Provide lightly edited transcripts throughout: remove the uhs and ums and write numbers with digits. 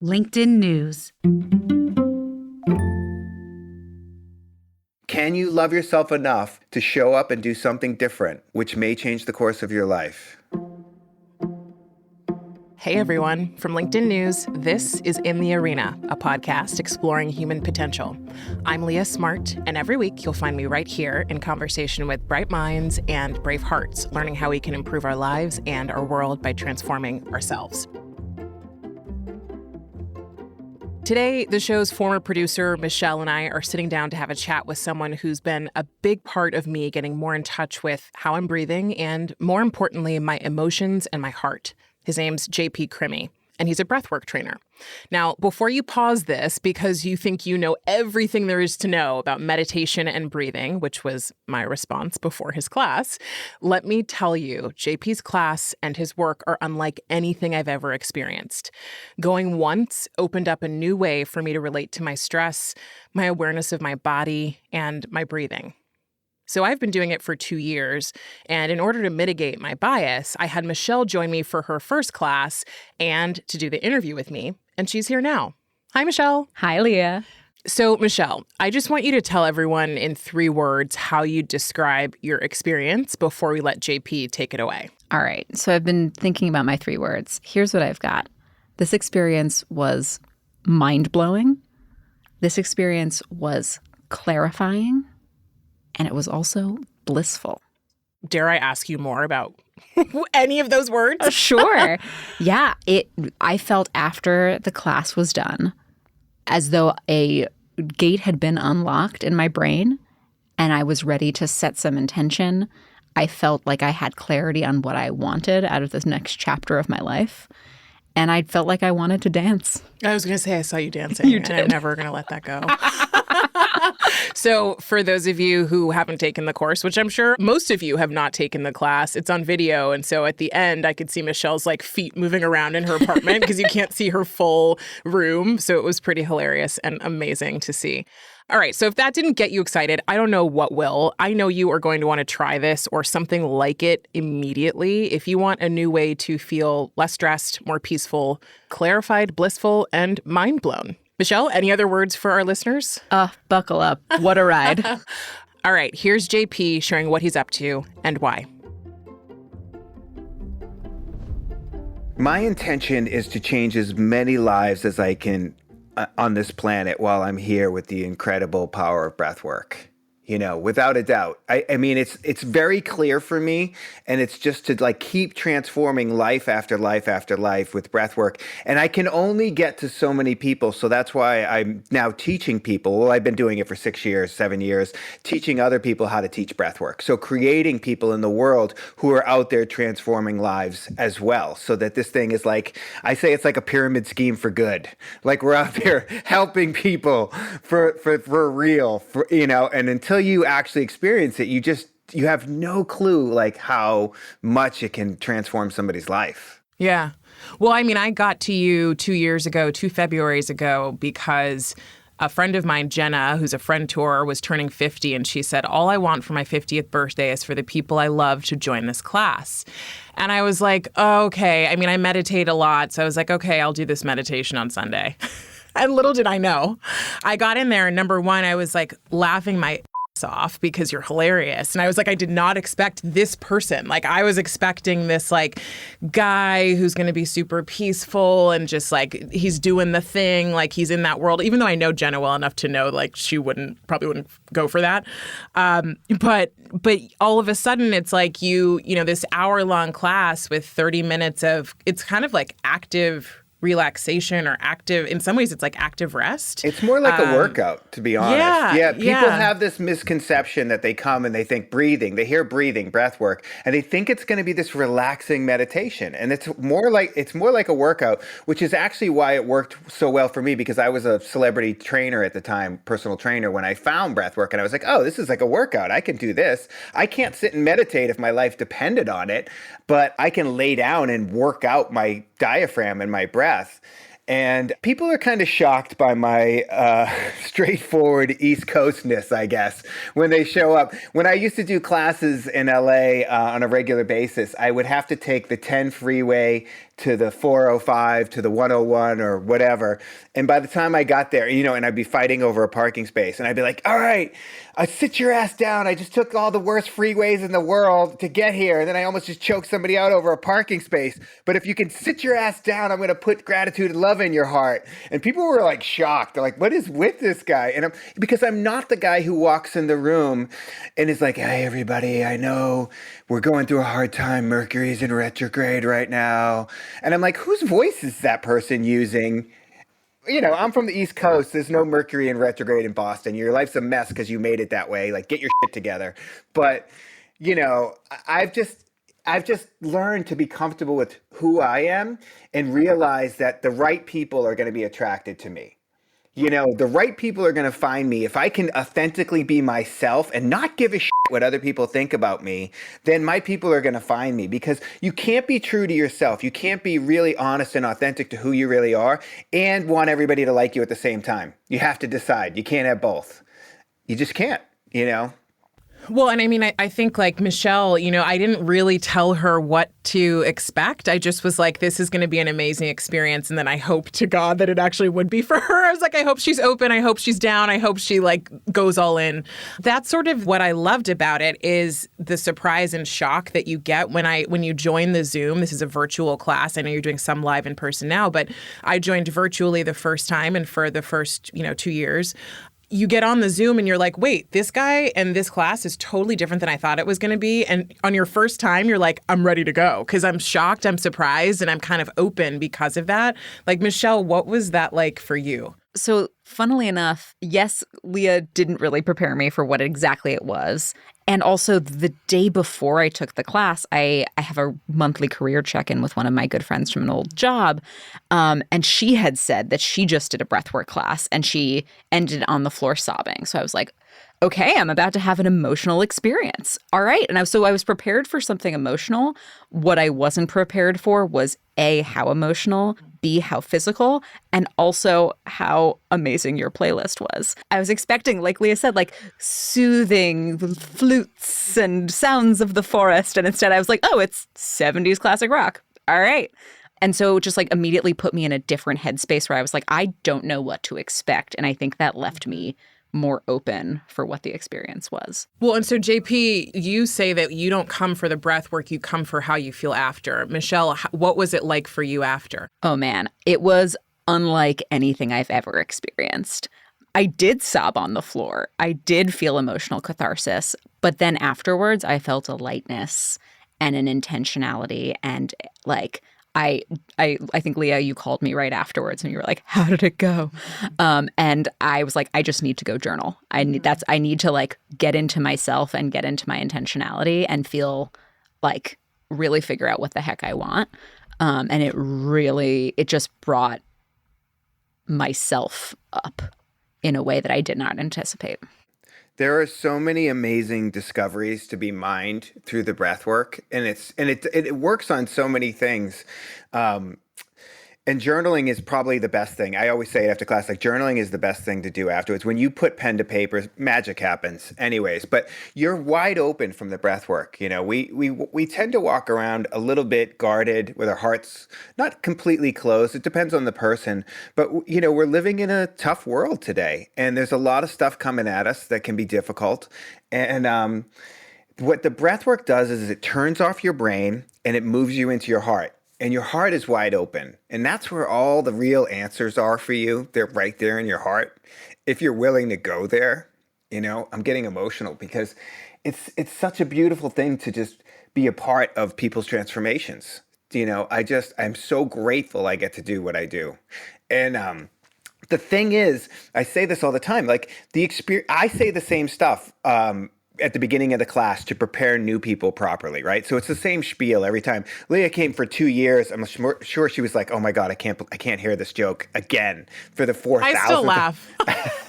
LinkedIn News. Can you love yourself enough to show up and do something different, which may change the course of your life? Hey everyone, from LinkedIn News, this is In the Arena, a podcast exploring human potential. I'm Leah Smart, and every week you'll find me right here in conversation with bright minds and brave hearts, learning how we can improve our lives and our world by transforming ourselves. Today, the show's former producer, Michele, and I are sitting down to have a chat with someone who's been a big part of me getting more in touch with how I'm breathing and, more importantly, my emotions and my heart. His name's JP Crimi, and he's a breathwork trainer. Now, before you pause this because you think you know everything there is to know about meditation and breathing, which was my response before his class, let me tell you, JP's class and his work are unlike anything I've ever experienced. Going once opened up a new way for me to relate to my stress, my awareness of my body, and my breathing. So I've been doing it for 2 years, and in order to mitigate my bias, I had Michele join me for her first class and to do the interview with me, and she's here now. Hi, Michele. Hi, Leah. So, Michele, I just want you to tell everyone in 3 words how you describe your experience before we let JP take it away. All right. So I've been thinking about my 3 words. Here's what I've got. This experience was mind-blowing. This experience was clarifying. And it was also blissful. Dare I ask you more about any of those words? Sure. Yeah. I felt after the class was done as though a gate had been unlocked in my brain and I was ready to set some intention. I felt like I had clarity on what I wanted out of this next chapter of my life. And I felt like I wanted to dance. I was going to say I saw you dancing, You did. And I'm never going to let that go. So for those of you who haven't taken the course, which I'm sure most of you have not taken the class, it's on video. And so at the end, I could see Michele's feet moving around in her apartment because you can't see her full room. So it was pretty hilarious and amazing to see. All right, so if that didn't get you excited, I don't know what will. I know you are going to want to try this or something like it immediately if you want a new way to feel less stressed, more peaceful, clarified, blissful, and mind blown. Michele, any other words for our listeners? Buckle up. What a ride. All right, here's JP sharing what he's up to and why. My intention is to change as many lives as I can on this planet while I'm here with the incredible power of breath work. You know, without a doubt. I mean, it's very clear for me, and it's just to keep transforming life after life after life with breath work. And I can only get to so many people. So that's why I'm now teaching people. Well, I've been doing it for 6 years, 7 years, teaching other people how to teach breath work. So creating people in the world who are out there transforming lives as well. So that this thing is I say it's like a pyramid scheme for good. We're out there helping people for real, and until you actually experience it, you have no clue how much it can transform somebody's life. Yeah. Well, I mean, I got to you 2 Februarys ago, because a friend of mine, Jenna, who's a friend to her, was turning 50, and she said, all I want for my 50th birthday is for the people I love to join this class. And I was like, oh, okay. I mean, I meditate a lot, so I was like, okay, I'll do this meditation on Sunday. And little did I know, I got in there, and number one, I was laughing my off because you're hilarious. And I was I did not expect this person. I was expecting this guy who's going to be super peaceful and just he's doing the thing, he's in that world, even though I know Jenna well enough to know she probably wouldn't go for that. But all of a sudden it's this hour-long class with 30 minutes of, it's kind of active relaxation or active, in some ways it's active rest. It's more like a workout, to be honest. Yeah, People have this misconception that they come and they think breathing, they hear breathing, breath work, and they think it's going to be this relaxing meditation. And it's more like a workout, which is actually why it worked so well for me, because I was a celebrity trainer at the time, personal trainer, when I found breath work, and I was like, oh, this is like a workout. I can do this. I can't sit and meditate if my life depended on it, but I can lay down and work out my diaphragm and my breath. And people are kind of shocked by my straightforward East Coastness, I guess, when they show up. When I used to do classes in LA on a regular basis, I would have to take the 10 freeway to the 405 to the 101 or whatever. And by the time I got there, and I'd be fighting over a parking space, and I'd be like, all right, sit your ass down. I just took all the worst freeways in the world to get here. And then I almost just choked somebody out over a parking space. But if you can sit your ass down, I'm going to put gratitude and love in your heart. And people were like shocked. They're like, what is with this guy? And because I'm not the guy who walks in the room and is like, hey, everybody, I know we're going through a hard time. Mercury's in retrograde right now. And I'm like, whose voice is that person using? I'm from the East Coast. There's no Mercury in retrograde in Boston. Your life's a mess because you made it that way. Like, get your shit together. But, I've just learned to be comfortable with who I am and realize that the right people are going to be attracted to me. The right people are going to find me. If I can authentically be myself and not give a shit what other people think about me, then my people are going to find me, because you can't be true to yourself. You can't be really honest and authentic to who you really are and want everybody to like you at the same time. You have to decide. You can't have both. You just can't, Well, and I mean, I think like Michele, I didn't really tell her what to expect. I just was like, this is going to be an amazing experience. And then I hope to God that it actually would be for her. I was like, I hope she's open. I hope she's down. I hope she goes all in. That's sort of what I loved about it, is the surprise and shock that you get when you join the Zoom. This is a virtual class. I know you're doing some live in person now, but I joined virtually the first time. And for the first, 2 years, you get on the Zoom and you're like, wait, this guy and this class is totally different than I thought it was going to be. And on your first time, you're like, I'm ready to go, because I'm shocked, I'm surprised, and I'm kind of open because of that. Like, Michele, what was that like for you? So funnily enough, yes, Leah didn't really prepare me for what exactly it was. And also the day before I took the class, I have a monthly career check-in with one of my good friends from an old job. And she had said that she just did a breathwork class and she ended on the floor sobbing. So I was like, okay, I'm about to have an emotional experience. All right. And I was prepared for something emotional. What I wasn't prepared for was A, how emotional, B, how physical, and also how amazing your playlist was. I was expecting, like Leah said, like soothing flutes and sounds of the forest. And instead I was like, oh, it's 70s classic rock. All right. And so it just like immediately put me in a different headspace where I was like, I don't know what to expect. And I think that left me more open for what the experience was. Well, and so JP, you say that you don't come for the breath work, you come for how you feel after. Michele, what was it like for you after? Oh man, it was unlike anything I've ever experienced. I did sob on the floor. I did feel emotional catharsis, but then afterwards I felt a lightness and an intentionality, and like I think, Leah, you called me right afterwards and you were like, how did it go? And I was like, I just need to go journal. I need to like get into myself and get into my intentionality and feel like really figure out what the heck I want. And it just brought myself up in a way that I did not anticipate. There are so many amazing discoveries to be mined through the breath work, and it works on so many things. And journaling is probably the best thing. I always say it after class, like journaling is the best thing to do afterwards. When you put pen to paper, magic happens anyways, but you're wide open from the breath work. We tend to walk around a little bit guarded with our hearts not completely closed. It depends on the person, but we're living in a tough world today, and there's a lot of stuff coming at us that can be difficult. And what the breath work does is it turns off your brain and it moves you into your heart. And your heart is wide open. And that's where all the real answers are for you. They're right there in your heart. If you're willing to go there, I'm getting emotional because it's such a beautiful thing to just be a part of people's transformations. I'm so grateful I get to do what I do. And the thing is, I say this all the time, like the experience, I say the same stuff, at the beginning of the class to prepare new people properly, right? So it's the same spiel every time. Leah came for 2 years. I'm sure she was like, "Oh my God, I can't hear this joke again for the 4,000th." I still laugh.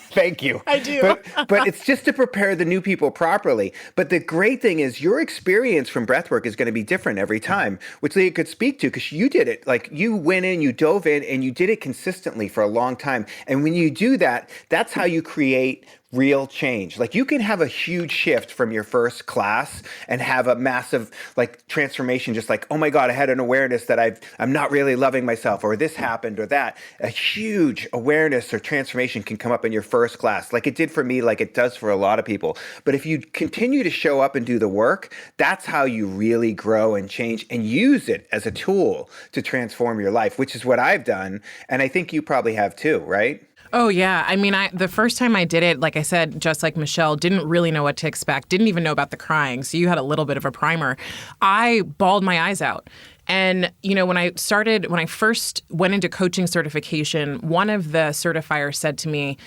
Thank you. I do. But it's just to prepare the new people properly. But the great thing is your experience from breathwork is going to be different every time, which Leah could speak to because you did it. Like you went in, you dove in, and you did it consistently for a long time. And when you do that, that's how you create real change. Like you can have a huge shift from your first class and have a massive like transformation, just like, oh my God, I had an awareness that I'm not really loving myself, or this happened or that. A huge awareness or transformation can come up in your first class, like it did for me, like it does for a lot of people. But if you continue to show up and do the work, that's how you really grow and change and use it as a tool to transform your life, which is what I've done. And I think you probably have too, right? Oh, yeah. I mean, the first time I did it, like I said, just like Michelle, didn't really know what to expect, didn't even know about the crying. So you had a little bit of a primer. I bawled my eyes out. And, when I first went into coaching certification, one of the certifiers said to me,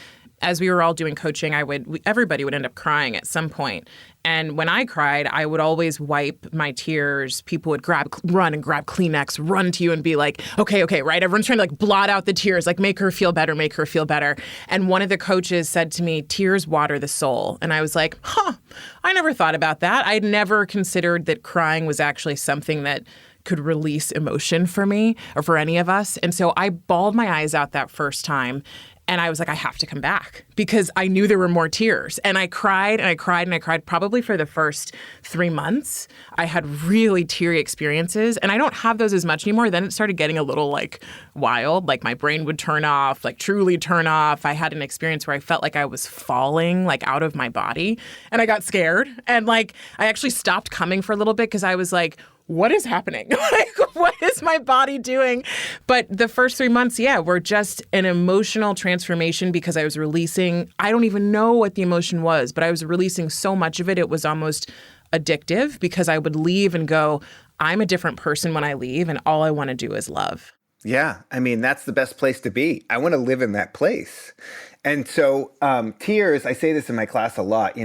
as we were all doing coaching, everybody would end up crying at some point. And when I cried, I would always wipe my tears. People would run and grab Kleenex, run to you and be like, okay, right? Everyone's trying to like blot out the tears, like make her feel better, make her feel better. And one of the coaches said to me, tears water the soul. And I was like, I never thought about that. I'd never considered that crying was actually something that could release emotion for me or for any of us. And so I bawled my eyes out that first time. And I was like, I have to come back because I knew there were more tears. And I cried and I cried and I cried probably for the first 3 months. I had really teary experiences and I don't have those as much anymore. Then it started getting a little like wild, like my brain would turn off, like truly turn off. I had an experience where I felt like I was falling like out of my body and I got scared. And like, I actually stopped coming for a little bit because I was like, what is happening? Like, what is my body doing? But the first 3 months, were just an emotional transformation because I was releasing, I don't even know what the emotion was, but I was releasing so much of it. It was almost addictive because I would leave and go, I'm a different person when I leave and all I want to do is love. Yeah. I mean, that's the best place to be. I want to live in that place. And so tears, I say this in my class a lot,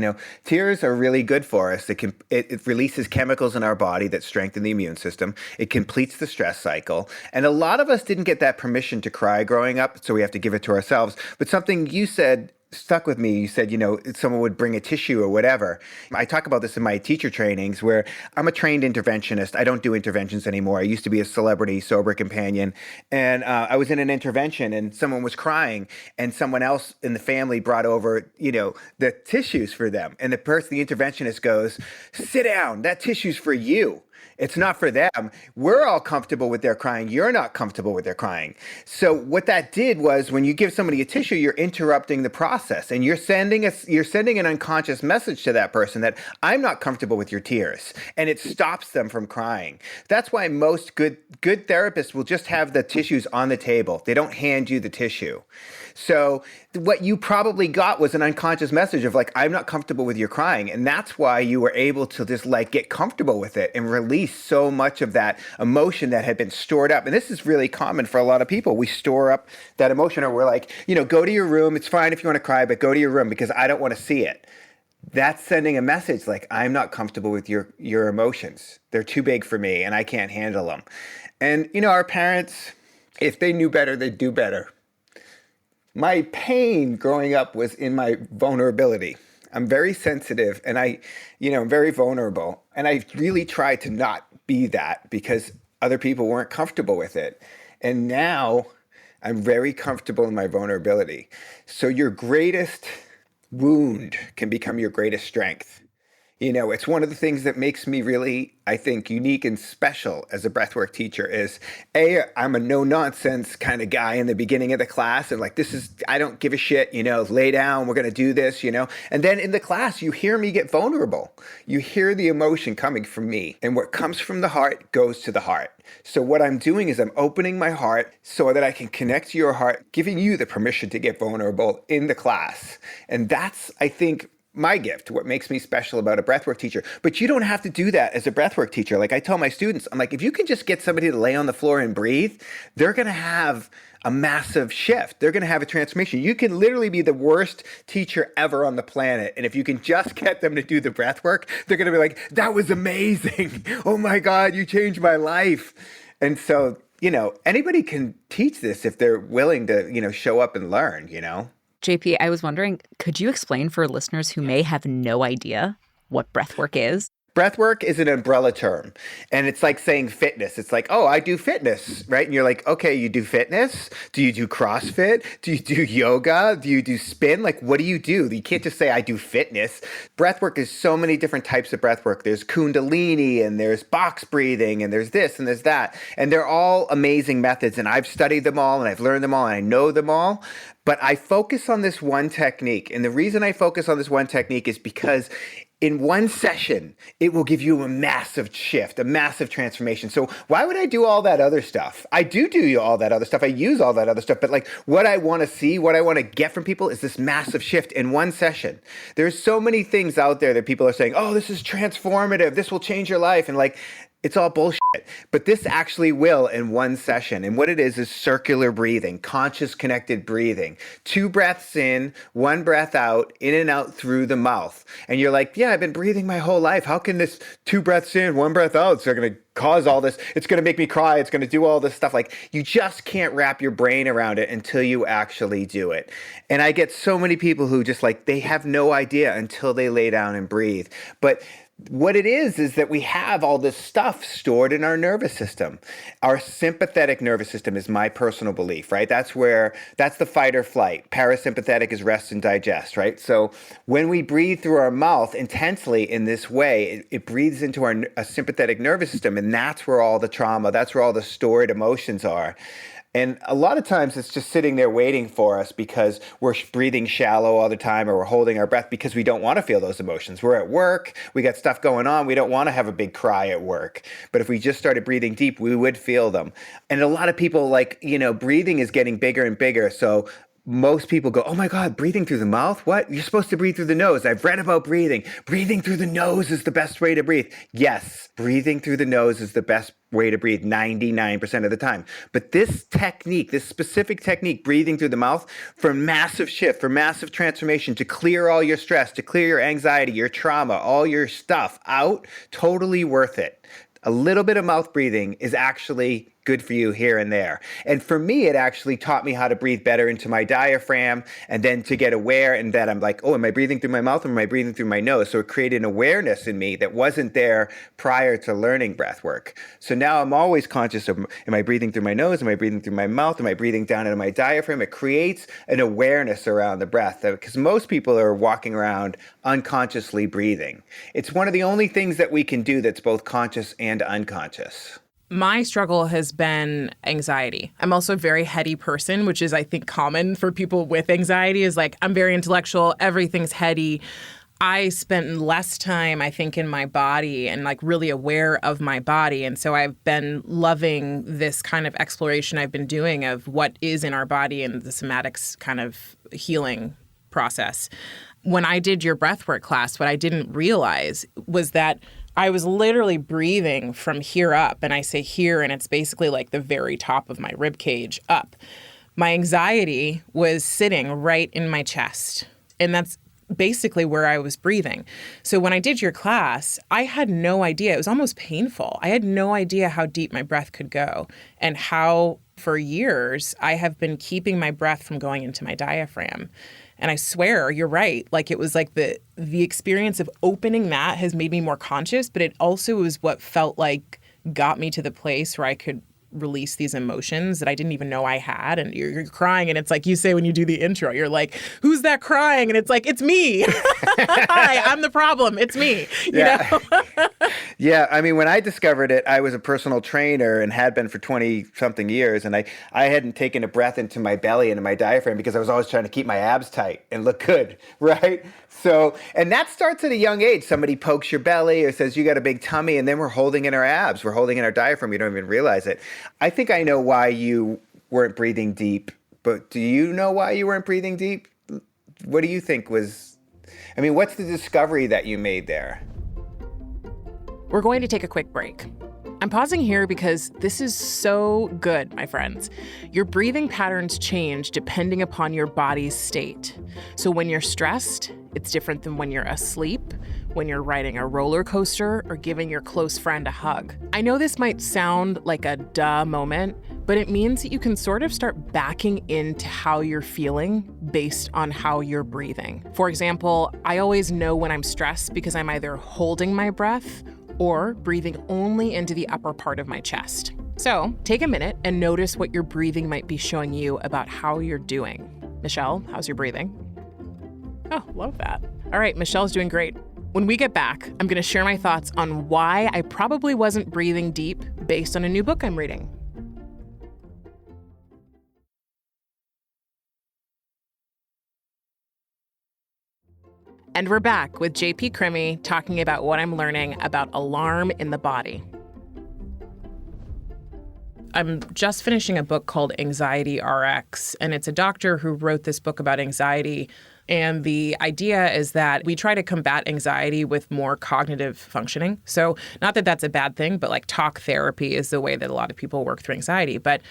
tears are really good for us. It releases chemicals in our body that strengthen the immune system. It completes the stress cycle. And a lot of us didn't get that permission to cry growing up, so we have to give it to ourselves. But something you said stuck with me. You said, someone would bring a tissue or whatever. I talk about this in my teacher trainings where I'm a trained interventionist. I don't do interventions anymore. I used to be a celebrity sober companion. And I was in an intervention and someone was crying and someone else in the family brought over, the tissues for them. And the interventionist goes, sit down, that tissue's for you. It's not for them. We're all comfortable with their crying. You're not comfortable with their crying. So what that did was when you give somebody a tissue, you're interrupting the process and you're sending an unconscious message to that person that I'm not comfortable with your tears, and it stops them from crying. That's why most good therapists will just have the tissues on the table. They don't hand you the tissue. So what you probably got was an unconscious message of like, I'm not comfortable with your crying. And that's why you were able to just like get comfortable with it and release so much of that emotion that had been stored up. And this is really common for a lot of people. We store up that emotion, or we're like, go to your room. It's fine if you want to cry, but go to your room because I don't want to see it. That's sending a message like, I'm not comfortable with your emotions. They're too big for me and I can't handle them. And, our parents, if they knew better, they'd do better. My pain growing up was in my vulnerability. I'm very sensitive and I'm very vulnerable. And I really tried to not be that because other people weren't comfortable with it. And now I'm very comfortable in my vulnerability. So your greatest wound can become your greatest strength. It's one of the things that makes me really, I think, unique and special as a breathwork teacher is, I'm a no-nonsense kind of guy in the beginning of the class. And like, I don't give a shit, lay down, we're going to do this, And then in the class, you hear me get vulnerable. You hear the emotion coming from me. And what comes from the heart goes to the heart. So what I'm doing is I'm opening my heart so that I can connect to your heart, giving you the permission to get vulnerable in the class. And that's, I think, my gift, what makes me special about a breathwork teacher. But you don't have to do that as a breathwork teacher. Like I tell my students, I'm like, if you can just get somebody to lay on the floor and breathe, they're going to have a massive shift. They're going to have a transformation. You can literally be the worst teacher ever on the planet. And if you can just get them to do the breathwork, they're going to be like, that was amazing. Oh my God, you changed my life. And so, anybody can teach this if they're willing to, show up and learn, JP, I was wondering, could you explain for listeners who may have no idea what breathwork is? breath work is an umbrella term, and it's like saying fitness. It's like, oh, I do fitness, right? And you're like, okay, you do fitness? Do you do CrossFit? Do you do yoga? Do you do spin? Like, what do? You can't just say I do fitness. Breath work is so many different types of breath work. There's Kundalini, and there's box breathing, and there's this and there's that, and they're all amazing methods. And I've studied them all, and I've learned them all, and I know them all. But I focus on this one technique. And the reason I focus on this one technique is because in one session, it will give you a massive shift, a massive transformation. So why would I do all that other stuff? I do all that other stuff. I use all that other stuff. But like what I want to see, what I want to get from people is this massive shift in one session. There's so many things out there that people are saying, oh, this is transformative. This will change your life. And like, it's all bullshit, but this actually will in one session. And what it is circular breathing, conscious connected breathing. 2 breaths in, 1 breath out, in and out through the mouth. And you're like, yeah, I've been breathing my whole life. How can this 2 breaths in, 1 breath out, so going to cause all this? It's going to make me cry. It's going to do all this stuff. Like, you just can't wrap your brain around it until you actually do it. And I get so many people who just like, they have no idea until they lay down and breathe. But what it is that we have all this stuff stored in our nervous system. Our sympathetic nervous system is my personal belief, right? That's the fight or flight. Parasympathetic is rest and digest, right? So when we breathe through our mouth intensely in this way, it breathes into our sympathetic nervous system, and that's where all the trauma, that's where all the stored emotions are. And a lot of times it's just sitting there waiting for us because we're breathing shallow all the time, or we're holding our breath because we don't want to feel those emotions. We're at work, we got stuff going on, we don't want to have a big cry at work. But if we just started breathing deep, we would feel them. And a lot of people breathing is getting bigger and bigger. So most people go, oh my God, breathing through the mouth? What? You're supposed to breathe through the nose. I've read about breathing. Breathing through the nose is the best way to breathe. Yes, breathing through the nose is the best way to breathe 99% of the time. But this technique, this specific technique, breathing through the mouth, for massive shift, for massive transformation, to clear all your stress, to clear your anxiety, your trauma, all your stuff out, totally worth it. A little bit of mouth breathing is actually good for you here and there. And for me, it actually taught me how to breathe better into my diaphragm, and then to get aware, and that I'm like, oh, am I breathing through my mouth, or am I breathing through my nose? So it created an awareness in me that wasn't there prior to learning breath work. So now I'm always conscious of, am I breathing through my nose? Am I breathing through my mouth? Am I breathing down into my diaphragm? It creates an awareness around the breath, because most people are walking around unconsciously breathing. It's one of the only things that we can do that's both conscious and unconscious. My struggle has been anxiety. I'm also a very heady person, which is, I think, common for people with anxiety, is like, I'm very intellectual, everything's heady. I spent less time, I think, in my body and like really aware of my body. And so I've been loving this kind of exploration I've been doing of what is in our body and the somatics kind of healing process. When I did your breathwork class, what I didn't realize was that I was literally breathing from here up, and I say here, and it's basically like the very top of my rib cage up. My anxiety was sitting right in my chest, and that's basically where I was breathing. So when I did your class, I had no idea. It was almost painful. I had no idea how deep my breath could go, and how for years I have been keeping my breath from going into my diaphragm. And I swear, you're right. Like, it was like the experience of opening that has made me more conscious, but it also was what felt like got me to the place where I could release these emotions that I didn't even know I had. And you're crying, and it's like you say when you do the intro, you're like, who's that crying? And it's like, it's me. Hi, I'm the problem. It's me. You know? Yeah. I mean, when I discovered it, I was a personal trainer and had been for 20 something years. And I hadn't taken a breath into my belly and in my diaphragm because I was always trying to keep my abs tight and look good. Right. So, and that starts at a young age. Somebody pokes your belly or says you got a big tummy, and then we're holding in our abs. We're holding in our diaphragm. We don't even realize it. I think I know why you weren't breathing deep, but do you know why you weren't breathing deep? What do you think what's the discovery that you made there? We're going to take a quick break. I'm pausing here because this is so good, my friends. Your breathing patterns change depending upon your body's state. So when you're stressed, it's different than when you're asleep, when you're riding a roller coaster, or giving your close friend a hug. I know this might sound like a duh moment, but it means that you can sort of start backing into how you're feeling based on how you're breathing. For example, I always know when I'm stressed because I'm either holding my breath or breathing only into the upper part of my chest. So take a minute and notice what your breathing might be showing you about how you're doing. Michelle, how's your breathing? Oh, love that. All right, Michelle's doing great. When we get back, I'm going to share my thoughts on why I probably wasn't breathing deep based on a new book I'm reading. And we're back with JP Crimi talking about what I'm learning about alarm in the body. I'm just finishing a book called Anxiety RX, and it's a doctor who wrote this book about anxiety. And the idea is that we try to combat anxiety with more cognitive functioning. So not that that's a bad thing, but like talk therapy is the way that a lot of people work through anxiety. But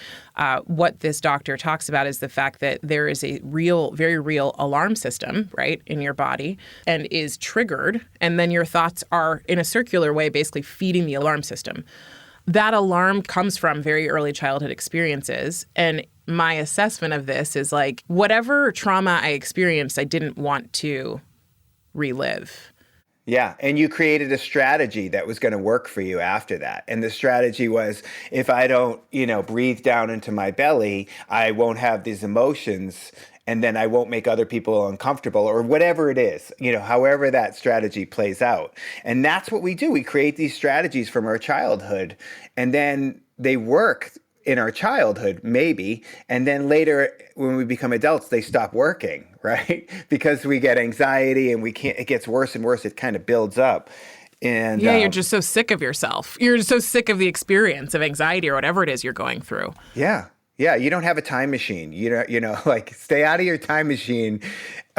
what this doctor talks about is the fact that there is a real, very real alarm system, right, in your body and is triggered. And then your thoughts are in a circular way, basically feeding the alarm system. That alarm comes from very early childhood experiences. And my assessment of this is like, whatever trauma I experienced, I didn't want to relive. Yeah. And you created a strategy that was going to work for you after that. And the strategy was, if I don't, breathe down into my belly, I won't have these emotions. And then I won't make other people uncomfortable or whatever it is, however that strategy plays out. And that's what we do. We create these strategies from our childhood, and then they work in our childhood, maybe. And then later when we become adults, they stop working, right? Because we get anxiety and it gets worse and worse. It kind of builds up. And yeah, you're just so sick of yourself. You're so sick of the experience of anxiety or whatever it is you're going through. Yeah. Yeah, you don't have a time machine. Like stay out of your time machine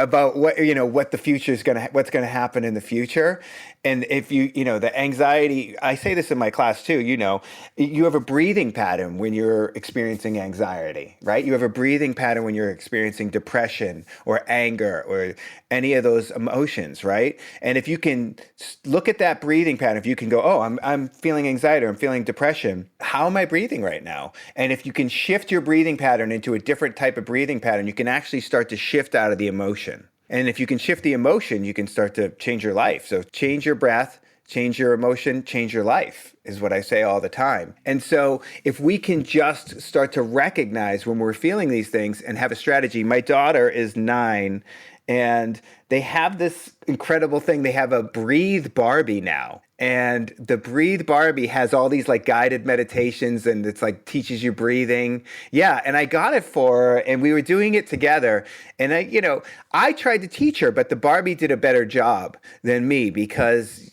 about what the future is what's going to happen in the future. And if the anxiety, I say this in my class too, you have a breathing pattern when you're experiencing anxiety, right? You have a breathing pattern when you're experiencing depression or anger or any of those emotions, right? And if you can look at that breathing pattern, if you can go, oh, I'm feeling anxiety or I'm feeling depression, how am I breathing right now? And if you can shift your breathing pattern into a different type of breathing pattern, you can actually start to shift out of the emotion. And if you can shift the emotion, you can start to change your life. So change your breath, change your emotion, change your life is what I say all the time. And so if we can just start to recognize when we're feeling these things and have a strategy. My daughter is 9 and they have this incredible thing. They have a Breathe Barbie now. And the Breathe Barbie has all these like guided meditations and it's like teaches you breathing. Yeah. And I got it for her and we were doing it together. And I tried to teach her, but the Barbie did a better job than me because,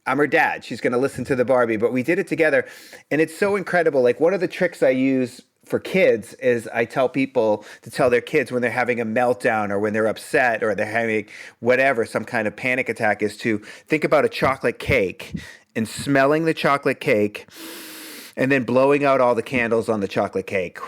I'm her dad. She's going to listen to the Barbie, but we did it together. And it's so incredible. Like one of the tricks I use for kids is I tell people to tell their kids when they're having a meltdown or when they're upset or they're having whatever, some kind of panic attack, is to think about a chocolate cake and smelling the chocolate cake and then blowing out all the candles on the chocolate cake.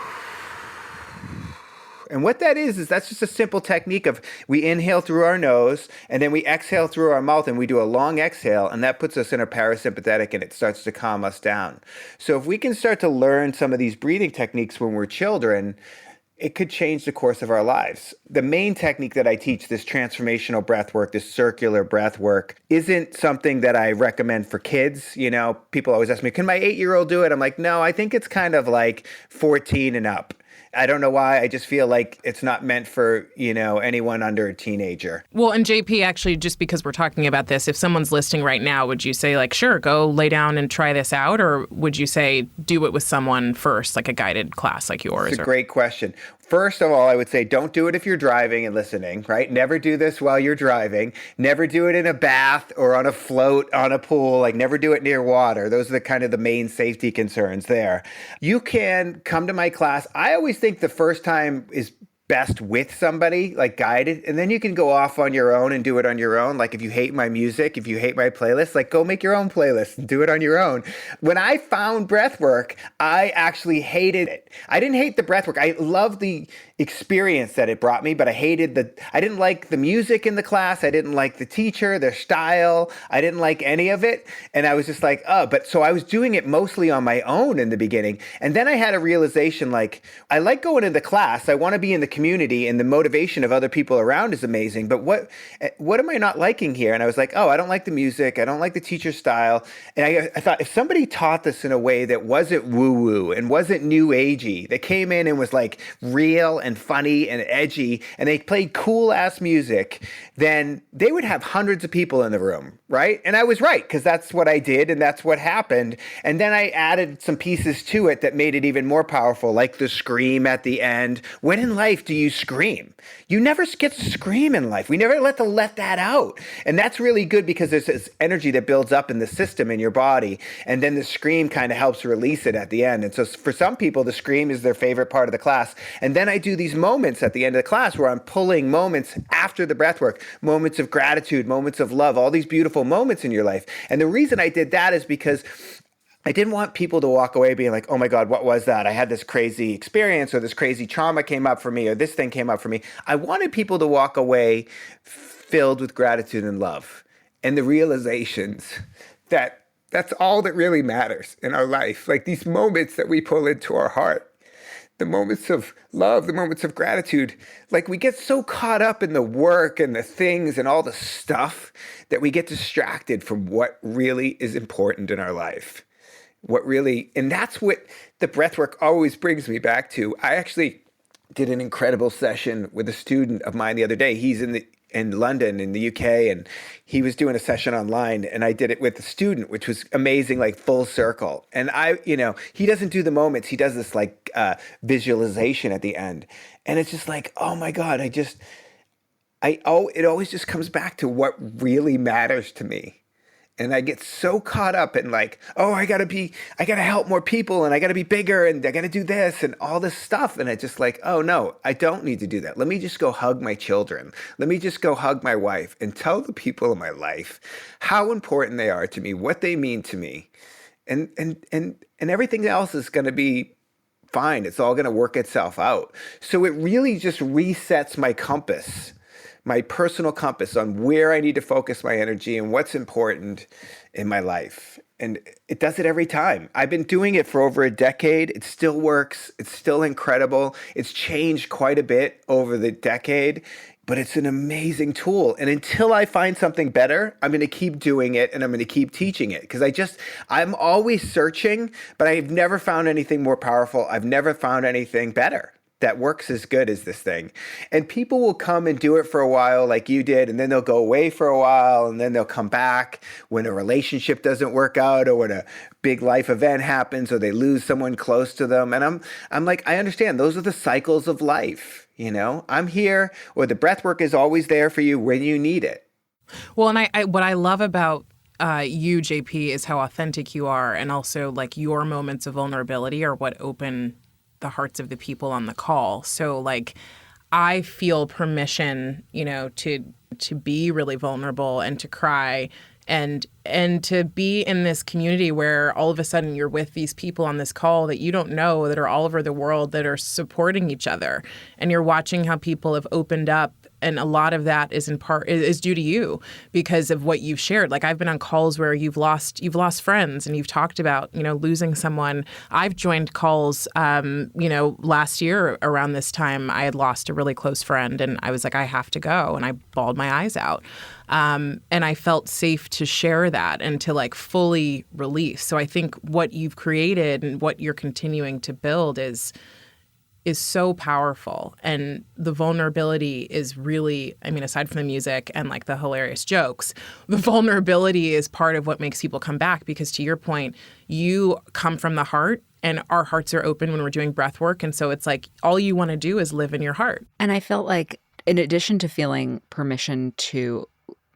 And what that is that's just a simple technique of we inhale through our nose and then we exhale through our mouth and we do a long exhale and that puts us in a parasympathetic and it starts to calm us down. So if we can start to learn some of these breathing techniques when we're children, it could change the course of our lives. The main technique that I teach, this transformational breath work, this circular breath work, isn't something that I recommend for kids. People always ask me, can my 8-year-old do it? I'm like, no, I think it's kind of like 14 and up. I don't know why. I just feel like it's not meant for, anyone under a teenager. Well, and JP, actually, just because we're talking about this, if someone's listening right now, would you say like, sure, go lay down and try this out? Or would you say do it with someone first, like a guided class like yours? It's a great question. First of all, I would say don't do it if you're driving and listening, right? Never do this while you're driving. Never do it in a bath or on a float on a pool. Like never do it near water. Those are the main safety concerns there. You can come to my class. I always think the first time is best with somebody, like guided, and then you can go off on your own and do it on your own. Like if you hate my music, if you hate my playlist, like go make your own playlist and do it on your own. When I found breathwork, I actually hated it. I didn't hate the breathwork. I loved the experience that it brought me, but I didn't like the music in the class. I didn't like the teacher, their style. I didn't like any of it. And I was just like, oh, but so I was doing it mostly on my own in the beginning. And then I had a realization, like, I like going into class. I want to be in the community, and the motivation of other people around is amazing. But what am I not liking here? And I was like, oh, I don't like the music. I don't like the teacher's style. And I thought, if somebody taught this in a way that wasn't woo-woo and wasn't new agey, that came in and was like real and funny and edgy, and they played cool ass music, then they would have hundreds of people in the room, right? And I was right, because that's what I did and that's what happened. And then I added some pieces to it that made it even more powerful, like the scream at the end. When in life do you scream? You never get to scream in life. We never let that out. And that's really good, because there's this energy that builds up in the system in your body, and then the scream kind of helps release it at the end. And so for some people, the scream is their favorite part of the class. And then I do these moments at the end of the class where I'm pulling moments after the breath work, moments of gratitude, moments of love, all these beautiful moments in your life. And the reason I did that is because I didn't want people to walk away being like, oh my God, what was that? I had this crazy experience, or this crazy trauma came up for me, or this thing came up for me. I wanted people to walk away filled with gratitude and love, and the realizations that that's all that really matters in our life. Like these moments that we pull into our heart, the moments of love, the moments of gratitude. Like we get so caught up in the work and the things and all the stuff that we get distracted from what really is important in our life. And that's what the breathwork always brings me back to. I actually did an incredible session with a student of mine the other day. He's in London in the UK, and he was doing a session online, and I did it with a student, which was amazing, like full circle. And he doesn't do the moments. He does this like visualization at the end. And it's just like, oh my God, it always just comes back to what really matters to me. And I get so caught up in like, oh, I gotta help more people, and I gotta be bigger, and I gotta do this and all this stuff. And it's just like, oh no, I don't need to do that. Let me just go hug my children. Let me just go hug my wife and tell the people in my life how important they are to me, what they mean to me. And everything else is gonna be fine. It's all gonna work itself out. So it really just resets my compass, my personal compass on where I need to focus my energy and what's important in my life. And it does it every time. I've been doing it for over a decade. It still works. It's still incredible. It's changed quite a bit over the decade, but it's an amazing tool. And until I find something better, I'm going to keep doing it, and I'm going to keep teaching it, because I'm always searching, but I've never found anything more powerful. I've never found anything better that works as good as this thing. And people will come and do it for a while like you did, and then they'll go away for a while, and then they'll come back when a relationship doesn't work out, or when a big life event happens, or they lose someone close to them. And I'm like, I understand. Those are the cycles of life. I'm here, or the breath work is always there for you when you need it. Well, and I what I love about you, JP, is how authentic you are, and also like your moments of vulnerability are what open the hearts of the people on the call. So like I feel permission, to be really vulnerable and to cry and to be in this community where all of a sudden you're with these people on this call that you don't know, that are all over the world, that are supporting each other. And you're watching how people have opened up. And a lot of that is in part is due to you because of what you've shared. Like I've been on calls where you've lost friends, and you've talked about, losing someone. I've joined calls, last year around this time, I had lost a really close friend, and I was like, I have to go. And I bawled my eyes out. And I felt safe to share that and to like fully release. So I think what you've created and what you're continuing to build is so powerful. And the vulnerability is really, aside from the music and like the hilarious jokes, the vulnerability is part of what makes people come back, because to your point, you come from the heart, and our hearts are open when we're doing breath work. And so it's like all you want to do is live in your heart. And I felt like in addition to feeling permission to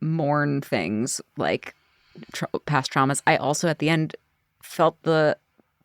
mourn things like past traumas, I also at the end felt the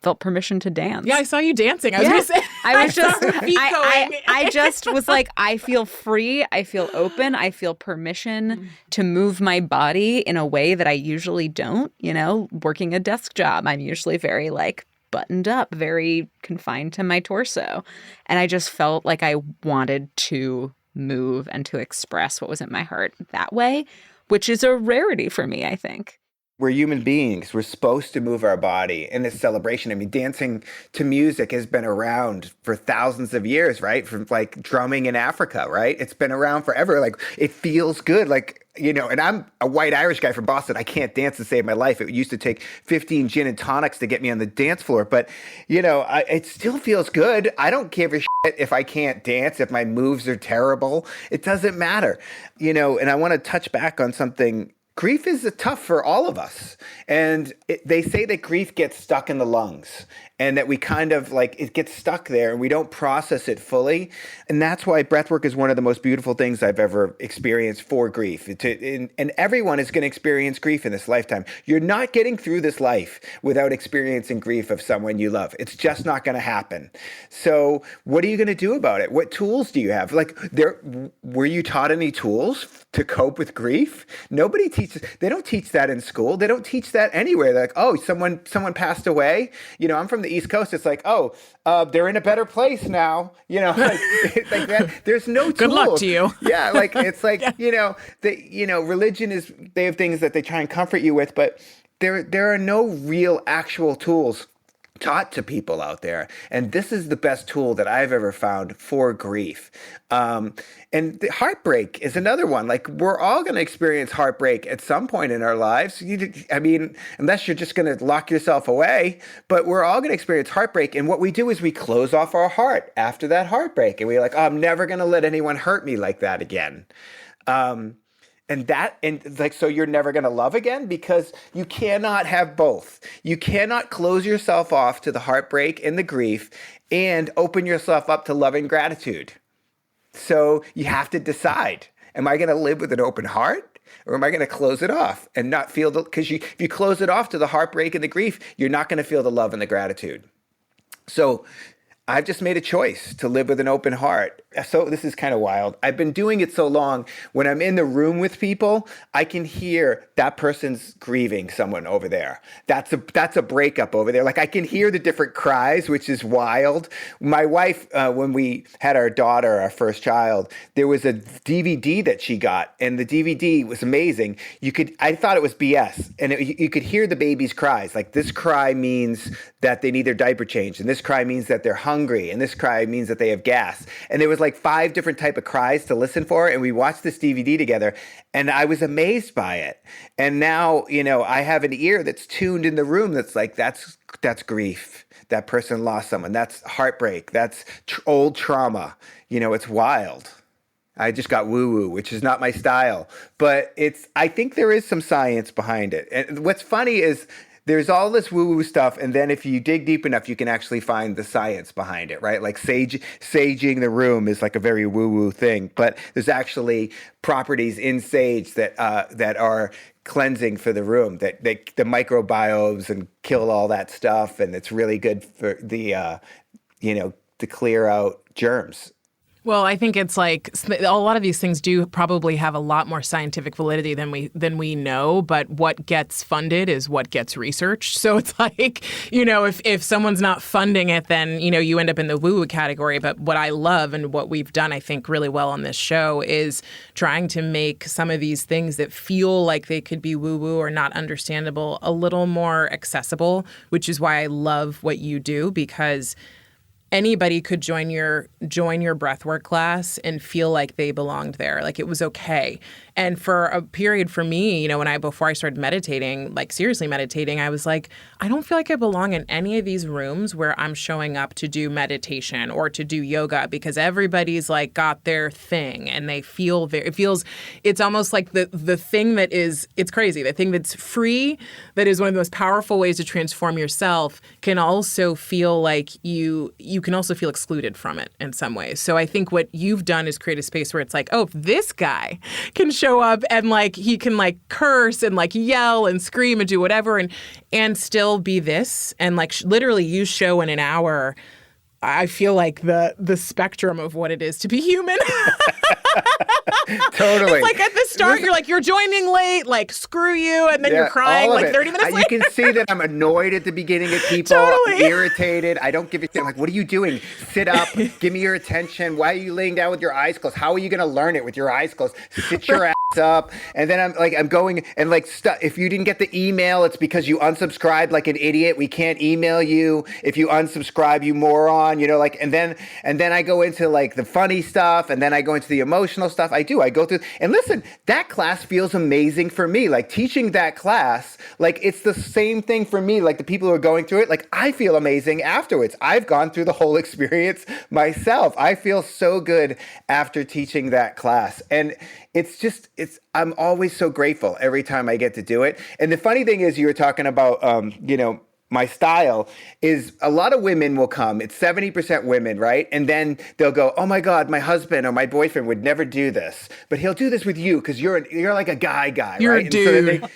felt permission to dance. Yeah, I saw you dancing. I was going to say. I was just, saw her feet going. I just was like, I feel free. I feel open. I feel permission to move my body in a way that I usually don't. You know, working a desk job, I'm usually very like buttoned up, very confined to my torso. And I just felt like I wanted to move and to express what was in my heart that way, which is a rarity for me, I think. We're human beings. We're supposed to move our body in this celebration. I mean, dancing to music has been around for thousands of years, right? From like drumming in Africa, right? It's been around forever. Like, it feels good. Like, you know, and I'm a white Irish guy from Boston. I can't dance to save my life. It used to take 15 gin and tonics to get me on the dance floor. But, you know, it still feels good. I don't give a shit if I can't dance, if my moves are terrible. It doesn't matter. You know, and I want to touch back on something. Grief is tough for all of us. And they say that grief gets stuck in the lungs and that we kind of like, it gets stuck there and we don't process it fully. And that's why breathwork is one of the most beautiful things I've ever experienced for grief. And everyone is going to experience grief in this lifetime. You're not getting through this life without experiencing grief of someone you love. It's just not going to happen. So what are you going to do about it? What tools do you have? Like, were you taught any tools to cope with grief? Nobody teaches. They don't teach that in school. They don't teach that anywhere. They're like, oh, someone passed away. You know, I'm from the East Coast. It's like, oh, they're in a better place now. You know, like that. There's no tools. Good luck to you. Yeah, like it's like religion is. They have things that they try and comfort you with, but there are no real actual tools taught to people out there. And this is the best tool that I've ever found for grief. And the heartbreak is another one. Like, we're all going to experience heartbreak at some point in our lives. I mean, unless you're just going to lock yourself away, but we're all going to experience heartbreak. And what we do is we close off our heart after that heartbreak. And we're like, oh, I'm never going to let anyone hurt me like that again. So you're never going to love again, because you cannot have both. You cannot close yourself off to the heartbreak and the grief and open yourself up to love and gratitude. So you have to decide, am I going to live with an open heart, or am I going to close it off and not feel because if you close it off to the heartbreak and the grief, you're not going to feel the love and the gratitude. So I've just made a choice to live with an open heart. So this is kind of wild. I've been doing it so long. When I'm in the room with people, I can hear that person's grieving someone over there. That's a breakup over there. Like, I can hear the different cries, which is wild. My wife, when we had our daughter, our first child, there was a DVD that she got, and the DVD was amazing. I thought it was BS, and you could hear the baby's cries. Like, this cry means that they need their diaper changed, and this cry means that they're hungry, and this cry means that they have gas. And there was like 5 different type of cries to listen for, and we watched this DVD together, and I was amazed by it. And now, you know, I have an ear that's tuned in the room that's like, that's grief. That person lost someone. That's heartbreak. That's old trauma. You know, it's wild. I just got woo-woo, which is not my style, but I think there is some science behind it. And what's funny is there's all this woo-woo stuff, and then if you dig deep enough, you can actually find the science behind it, right? Like saging the room is like a very woo-woo thing, but there's actually properties in sage that are cleansing for the room, that the microbiomes and kill all that stuff, and it's really good for the to clear out germs. Well, I think it's like a lot of these things do probably have a lot more scientific validity than we know, but what gets funded is what gets researched. So it's like, you know, if someone's not funding it, then, you know, you end up in the woo-woo category. But what I love and what we've done, I think, really well on this show is trying to make some of these things that feel like they could be woo-woo or not understandable a little more accessible, which is why I love what you do, because anybody could join your breathwork class and feel like they belonged there, like it was okay. And for a period for me, you know, before I started meditating, like seriously meditating, I was like, I don't feel like I belong in any of these rooms where I'm showing up to do meditation or to do yoga, because everybody's like got their thing and they feel it's almost like the thing that is, it's crazy. The thing that's free, that is one of the most powerful ways to transform yourself, can also feel like you can also feel excluded from it in some ways. So I think what you've done is create a space where it's like, oh, if this guy can show up and like he can like curse and like yell and scream and do whatever and still be this and like literally use show in an hour. I feel like the spectrum of what it is to be human. Totally. It's like at the start, you're like, you're joining late, like, screw you. And then you're crying like 30 minutes later. You can see that I'm annoyed at the beginning at people. Totally. I'm irritated. I don't give a shit. I'm like, what are you doing? Sit up. Give me your attention. Why are you laying down with your eyes closed? How are you going to learn it with your eyes closed? Sit your ass up. And then I'm going and like, if you didn't get the email, it's because you unsubscribed like an idiot. We can't email you if you unsubscribe, you moron, you know, like, and then I go into like the funny stuff, and then I go into the emotional stuff. I go through, and listen, that class feels amazing for me. Like teaching that class, like it's the same thing for me. Like the people who are going through it, like I feel amazing afterwards. I've gone through the whole experience myself. I feel so good after teaching that class. And I'm always so grateful every time I get to do it. And the funny thing is, you were talking about, my style is a lot of women will come. It's 70% women, right? And then they'll go, oh my God, my husband or my boyfriend would never do this, but he'll do this with you because you're like a guy, you're right? A dude. And so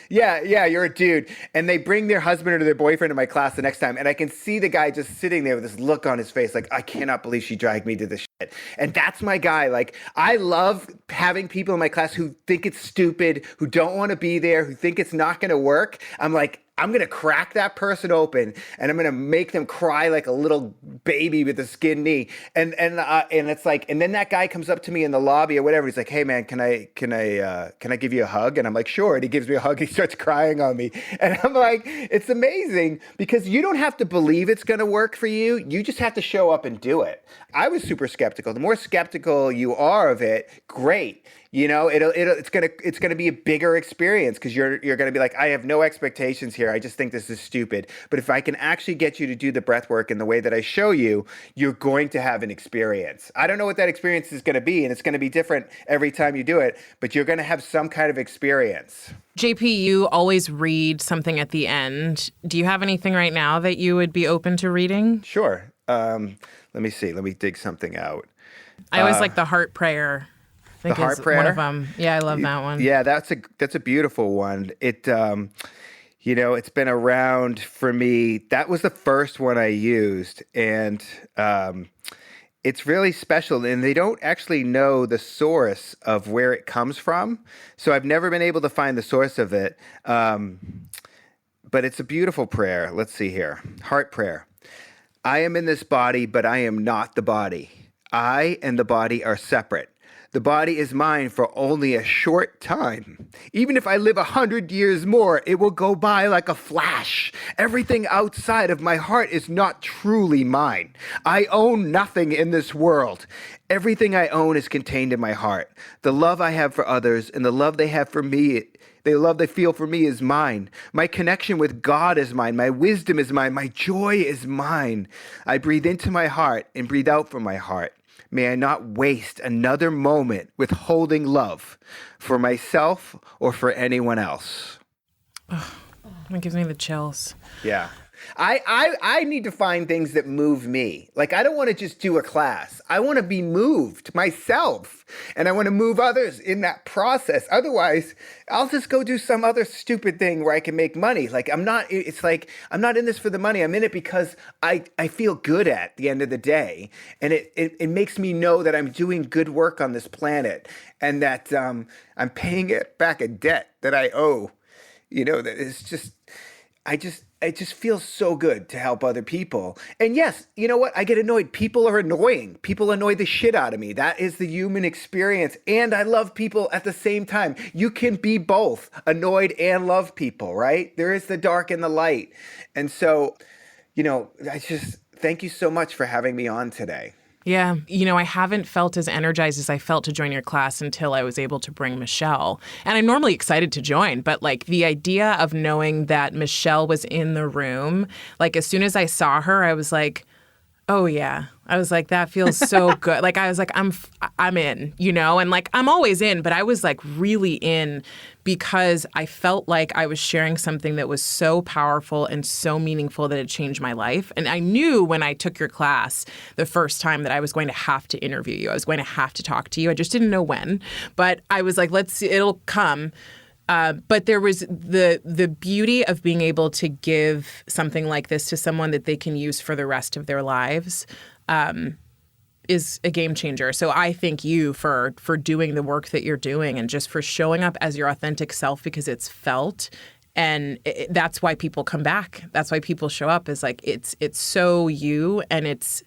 you're a dude. And they bring their husband or their boyfriend to my class the next time. And I can see the guy just sitting there with this look on his face, like, I cannot believe she dragged me to this shit. And that's my guy. Like, I love having people in my class who think it's stupid, who don't want to be there, who think it's not going to work. I'm like, I'm going to crack that person open and I'm going to make them cry like a little baby with a skinned knee. And it's like, and then that guy comes up to me in the lobby or whatever. He's like, hey man, can I give you a hug? And I'm like, sure. And he gives me a hug. He starts crying on me. And I'm like, it's amazing because you don't have to believe it's going to work for you. You just have to show up and do it. I was super skeptical. The more skeptical you are of it, great. You know, it's gonna be a bigger experience because you're gonna be like, I have no expectations here. I just think this is stupid. But if I can actually get you to do the breath work in the way that I show you, you're going to have an experience. I don't know what that experience is gonna be, and it's gonna be different every time you do it, but you're gonna have some kind of experience. JP, you always read something at the end. Do you have anything right now that you would be open to reading? Sure. Let me see. Let me dig something out. I always like the heart prayer. I think the heart is prayer? one of them. Yeah, I love that one. Yeah, that's a beautiful one. It, it's been around for me. That was the first one I used, and it's really special. And they don't actually know the source of where it comes from, so I've never been able to find the source of it. But it's a beautiful prayer. Let's see here. Heart prayer. I am in this body, but I am not the body. I and the body are separate. The body is mine for only a short time. Even if I live 100 years more, it will go by like a flash. Everything outside of my heart is not truly mine. I own nothing in this world. Everything I own is contained in my heart. The love I have for others and the love they have for me, the love they feel for me is mine. My connection with God is mine. My wisdom is mine. My joy is mine. I breathe into my heart and breathe out from my heart. May I not waste another moment withholding love for myself or for anyone else. Oh, that gives me the chills. Yeah. I need to find things that move me. Like, I don't want to just do a class. I want to be moved myself. And I want to move others in that process. Otherwise, I'll just go do some other stupid thing where I can make money. Like, I'm not in this for the money. I'm in it because I feel good at the end of the day. And it makes me know that I'm doing good work on this planet and that I'm paying it back a debt that I owe. You know, that it's just, it just feels so good to help other people. And yes, you know what? I get annoyed. People are annoying. People annoy the shit out of me. That is the human experience. And I love people at the same time. You can be both annoyed and love people, right? There is the dark and the light. And so, I just thank you so much for having me on today. Yeah. I haven't felt as energized as I felt to join your class until I was able to bring Michele. And I'm normally excited to join, but like the idea of knowing that Michele was in the room, like as soon as I saw her, I was like, Oh yeah. I was like, that feels so good. Like I was like, I'm in, and like I'm always in, but I was like really in because I felt like I was sharing something that was so powerful and so meaningful that it changed my life. And I knew when I took your class the first time that I was going to have to interview you. I was going to have to talk to you. I just didn't know when, but I was like, let's see, it'll come. But there was the beauty of being able to give something like this to someone that they can use for the rest of their lives is a game changer. So I thank you for doing the work that you're doing and just for showing up as your authentic self because it's felt. And that's why people come back. That's why people show up is like it's so you, and it's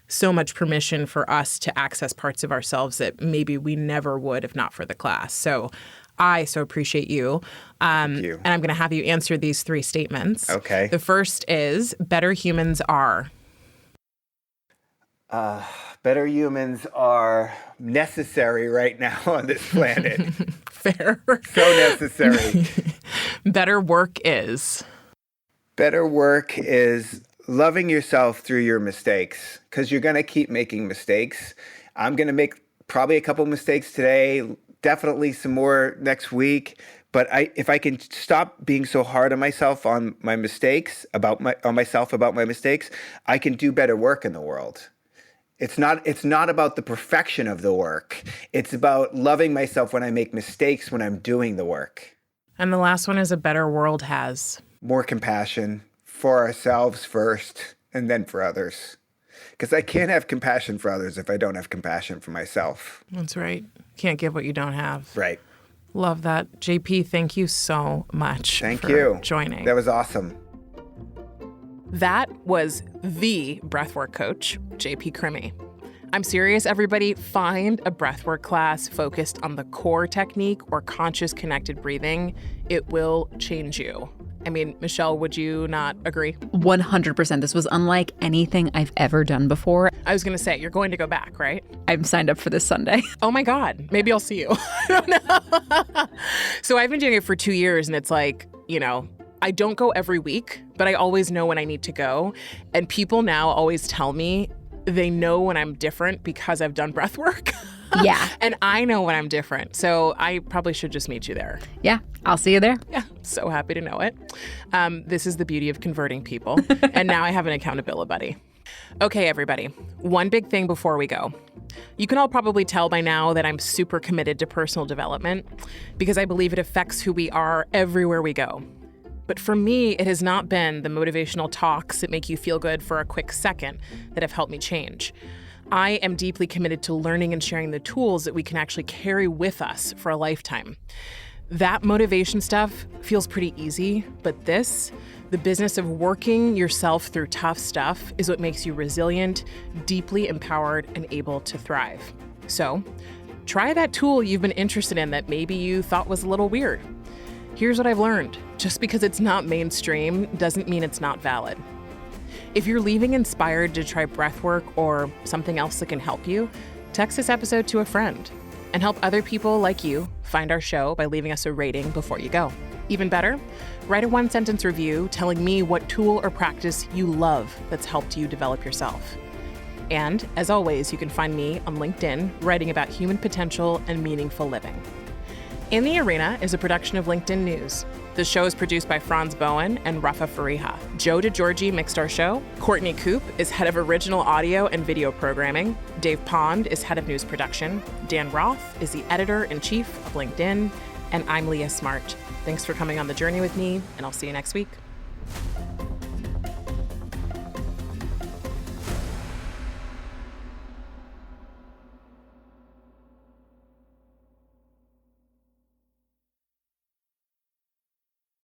so much permission for us to access parts of ourselves that maybe we never would if not for the class. So I so appreciate you. Thank you. And I'm going to have you answer these 3 statements. Okay. The first is better humans are. Better humans are necessary right now on this planet. Fair. So necessary. Better work is. Better work is loving yourself through your mistakes, because you're going to keep making mistakes. I'm going to make probably a couple mistakes today, definitely some more next week. But if I can stop being so hard on myself on my mistakes, about my mistakes, I can do better work in the world. It's not about the perfection of the work. It's about loving myself when I make mistakes when I'm doing the work. And the last one is a better world has. More compassion for ourselves first and then for others. Because I can't have compassion for others if I don't have compassion for myself. That's right. Can't give what you don't have. Right. Love that. JP, thank you so much for joining. That was awesome. That was the breathwork coach, JP Crimi. I'm serious, everybody. Find a breathwork class focused on the core technique or conscious connected breathing. It will change you. I mean, Michelle, would you not agree? 100%. This was unlike anything I've ever done before. I was going to say, you're going to go back, right? I'm signed up for this Sunday. Oh my God. Maybe I'll see you. I don't know. So I've been doing it for 2 years, and it's like, I don't go every week, but I always know when I need to go. And people now always tell me they know when I'm different because I've done breath work. Yeah. And I know when I'm different. So I probably should just meet you there. Yeah, I'll see you there. Yeah, so happy to know it. This is the beauty of converting people. And now I have an accountability buddy. Okay, everybody. One big thing before we go. You can all probably tell by now that I'm super committed to personal development because I believe it affects who we are everywhere we go. But for me, it has not been the motivational talks that make you feel good for a quick second that have helped me change. I am deeply committed to learning and sharing the tools that we can actually carry with us for a lifetime. That motivation stuff feels pretty easy, but the business of working yourself through tough stuff, is what makes you resilient, deeply empowered, and able to thrive. So, try that tool you've been interested in that maybe you thought was a little weird. Here's what I've learned. Just because it's not mainstream doesn't mean it's not valid. If you're leaving inspired to try breathwork or something else that can help you, text this episode to a friend and help other people like you find our show by leaving us a rating before you go. Even better, write a 1-sentence review telling me what tool or practice you love that's helped you develop yourself. And as always, you can find me on LinkedIn writing about human potential and meaningful living. In the Arena is a production of LinkedIn News. The show is produced by Franz Bowen and Rafa Fariha. Joe DeGiorgi mixed our show. Courtney Coop is head of original audio and video programming. Dave Pond is head of news production. Dan Roth is the editor-in-chief of LinkedIn. And I'm Leah Smart. Thanks for coming on the journey with me, and I'll see you next week.